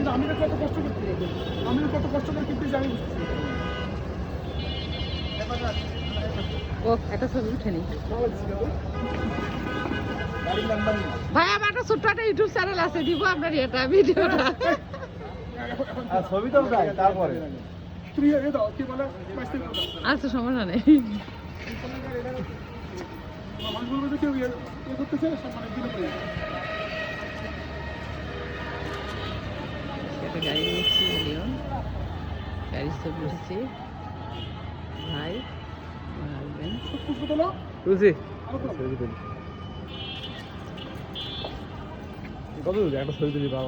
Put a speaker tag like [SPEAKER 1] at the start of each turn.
[SPEAKER 1] আমি কত কষ্ট করতে আমি কত কষ্ট করে কিন্তু জানি
[SPEAKER 2] ও একটা ছবি উঠে নি ভাই আমার একটা ছোট্ট একটা ইউটিউব চ্যানেল আছে দিব আপনার এটা ভিডিওটা
[SPEAKER 1] ছবি তো উঠাই তারপরে তুমি এ দাও কি বলে
[SPEAKER 2] আচ্ছা সমস্যা নেই
[SPEAKER 1] মানুষ বলবে যে কেউ ইয়ে করতেছে সব মানে দিলে পাই
[SPEAKER 2] একটা গাড়ি নিয়েছি মিলিয়ন গাড়ির ছবি উঠেছি ভাই আমার হাজবেন্ড
[SPEAKER 1] পুষ্প তোলো
[SPEAKER 3] বুঝছি
[SPEAKER 1] আরো তোলো।
[SPEAKER 3] কত একটা ছবি তুলি বাবা